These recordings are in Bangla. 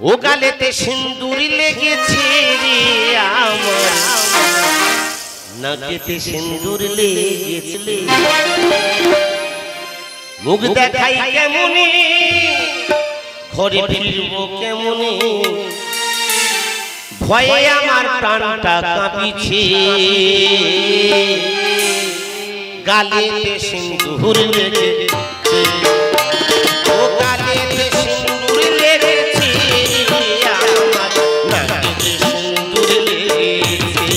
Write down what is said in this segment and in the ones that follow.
ও গালেতে সিন্দুর লেগেছে রে আমার নাকেতে সিন্দুর লেগেছে মুখ দেখাই কেমনে ঘরে ফিরবো কেমনে ভয়ে আমার প্রাণটা কাঁপিছে গালেতে সিন্দুর লেগেছে ও গালেতে সিন্দুর লেগেছে আমার নাকেতে সিন্দুর লেগেছে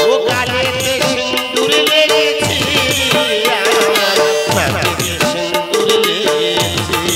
ও গালেতে সিন্দুর লেগেছে আমার নাকেতে সিন্দুর লেগেছে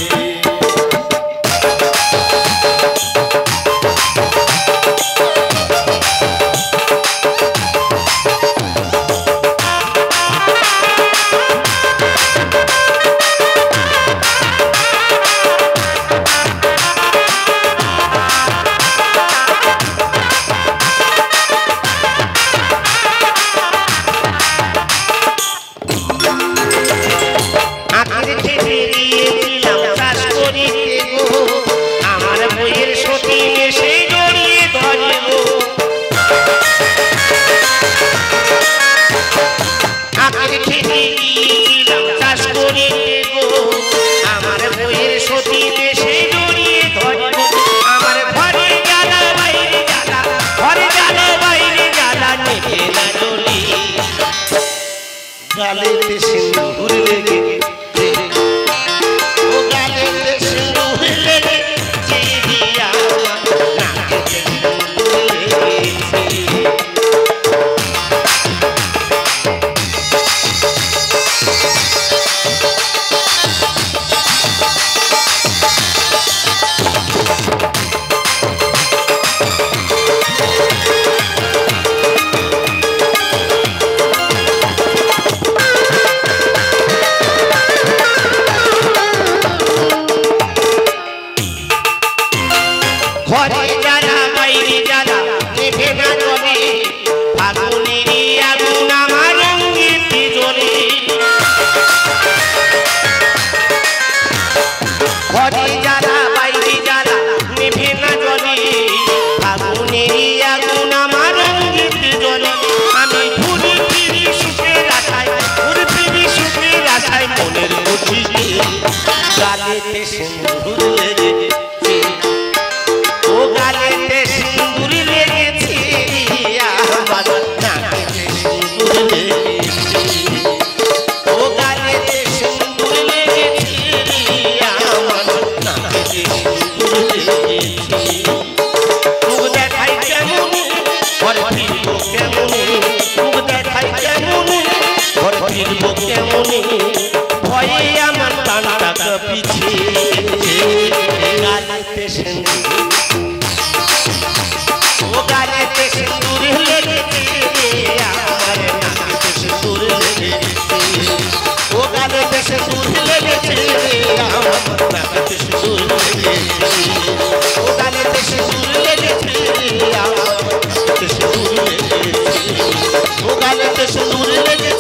গালেতে সিন্দুর লেগেছে ও গালেতে সিন্দুর লেগেছে আমার নাকেতে সিন্দুর লেগেছে ঘরে জ্বালা বাইরে জ্বালা নিভে না জ্বলে ফাগুনেরই আগুন আমার অঙ্গেতে জ্বলে ঘরে জ্বালা বাইরে জ্বালা নিভে না জ্বলে ফাগুনেরই আগুন আমার অঙ্গেতে জ্বলে আমি ঘুরে ফিরি সুখের আশায় ঘুরে ফিরি সুখের আশায় মনের খুশিতে গালেতে সিন্দুর লেগেছে ও গালেতে সিন্দুর লেগেছে আমার নাকেতে সিন্দুর লেগেছে ও গালেতে সিন্দুর লেগেছে আমার নাকেতে সিন্দুর লেগেছে মুখ দেখাই কেমনে ঘরে ফিরবো কেমনে মুখ দেখাই কেমনে ঘরে ফিরবো কেমনে ভয়ে আমার প্রাণটা কাঁপিছে গালেতে সিন্দুর ও গালেতে সিন্দুর লেগেছে আমার নাকেতে সিন্দুর লেগেছে ও গালেতে সিন্দুর লেগেছে আমার নাকেতে সিন্দুর লেগেছে ও গালেতে সিন্দুর লেগেছে আমার নাকেতে সিন্দুর লেগেছে ও গালেতে সিন্দুর লেগেছে